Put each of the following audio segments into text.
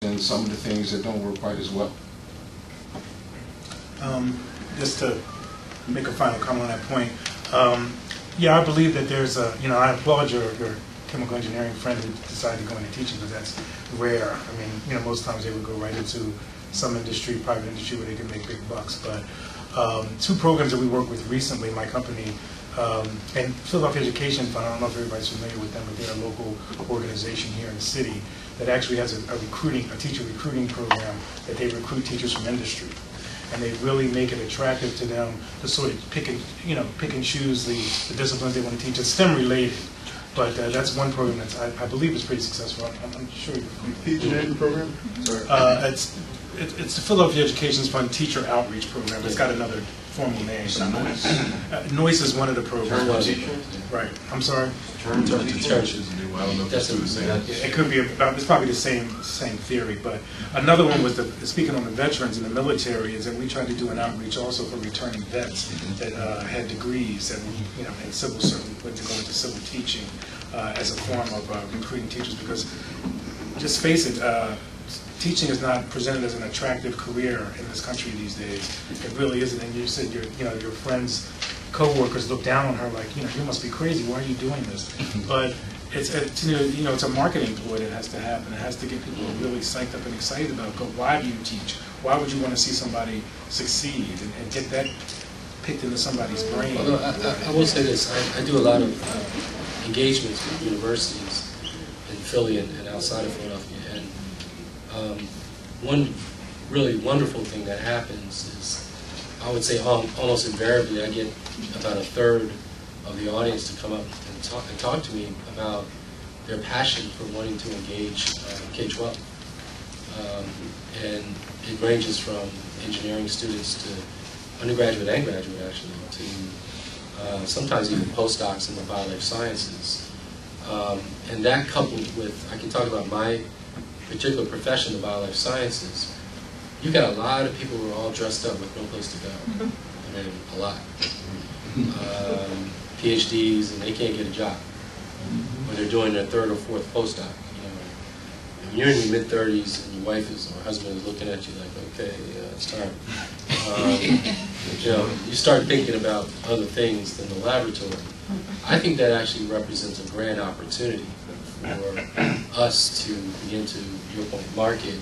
and some of the things that don't work quite as well. Just to make a final comment on that point, yeah, I believe that there's a, I applaud your chemical engineering friend who decided to go into teaching, because that's rare. I mean, most times they would go right into some industry, private industry, where they can make big bucks. But two programs that we worked with recently, my company and Philadelphia Education Fund, I don't know if everybody's familiar with them, but they're a local organization here in the city that actually has a teacher recruiting program that they recruit teachers from industry. And they really make it attractive to them to sort of pick and choose the disciplines they want to teach. It's STEM related, but that's one program that I believe is pretty successful. I'm sure you're Teacher training program? It's the Philadelphia Education Fund Teacher Outreach Program. It's got another formal name. NOICE is one of the programs. Right. I'm sorry. Turn to teachers. I don't know if that's the same. It could be it's probably the same theory. But another one was speaking on the veterans in the military, is that we tried to do an outreach also for returning vets that had degrees that in civil service, went to go into civil teaching as a form of recruiting teachers. Because just face it. Teaching is not presented as an attractive career in this country these days. It really isn't. And you said your friends, co-workers look down on her like, you must be crazy. Why are you doing this? But it's a marketing ploy that has to happen. It has to get people really psyched up and excited about, why do you teach? Why would you want to see somebody succeed and get that picked into somebody's brain? Although I will say this, I do a lot of engagements with universities in Philly and outside of Philadelphia. One really wonderful thing that happens is, I would say almost invariably, I get about a third of the audience to come up and talk to me about their passion for wanting to engage K-12. And it ranges from engineering students to undergraduate and graduate, actually, to sometimes even postdocs in the biolife sciences. And that coupled with, I can talk about my particular profession, the biolife sciences, you got a lot of people who are all dressed up with no place to go. I mean, a lot. PhDs, and they can't get a job. Or they're doing their third or fourth postdoc. If you're in your mid-30s and your wife or husband is looking at you like, okay, it's time. You start thinking about other things than the laboratory. I think that actually represents a grand opportunity for us to begin to, your point, market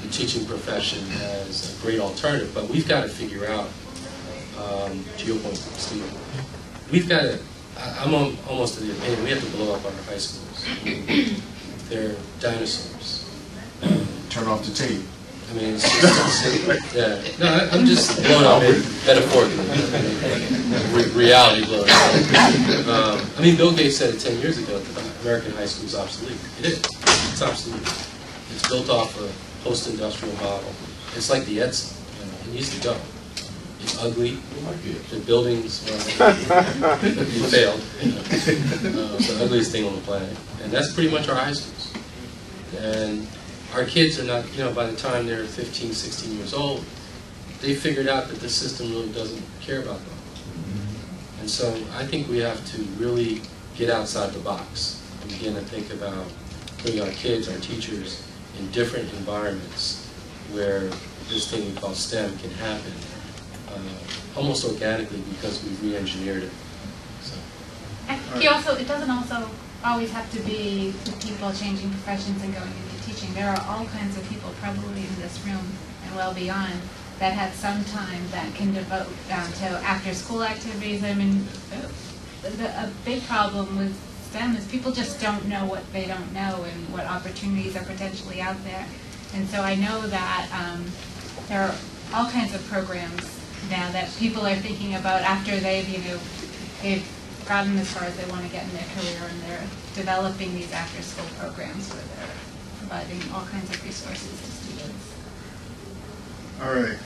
the teaching profession as a great alternative. But we've got to figure out, to your point, Steve, we've got to, I'm almost to the opinion, we have to blow up our high schools. They're dinosaurs. Turn off the tape. I mean, it's just, yeah. No, I'm just blowing up metaphorically. Reality blowing up. I mean, Bill Gates said it 10 years ago that American high school is obsolete. It is. It's obsolete. It's built off a post-industrial model. It's like the Edison. It needs to go. It's ugly. The buildings, you failed. It's the ugliest thing on the planet. And that's pretty much our high schools. And our kids are not, by the time they're 15, 16 years old, they figured out that the system really doesn't care about them. And so I think we have to really get outside the box and begin to think about putting our kids, our teachers, in different environments where this thing we call STEM can happen almost organically because we've re-engineered it. So. I think it doesn't also always have to be the people changing professions and going into teaching. There are all kinds of people probably in this room and well beyond that have some time that can devote to after-school activities. I mean, a big problem with STEM is people just don't know what they don't know and what opportunities are potentially out there. And so I know that there are all kinds of programs now that people are thinking about after they've gotten as far as they want to get in their career, and they're developing these after-school programs where they're providing all kinds of resources to students. All right.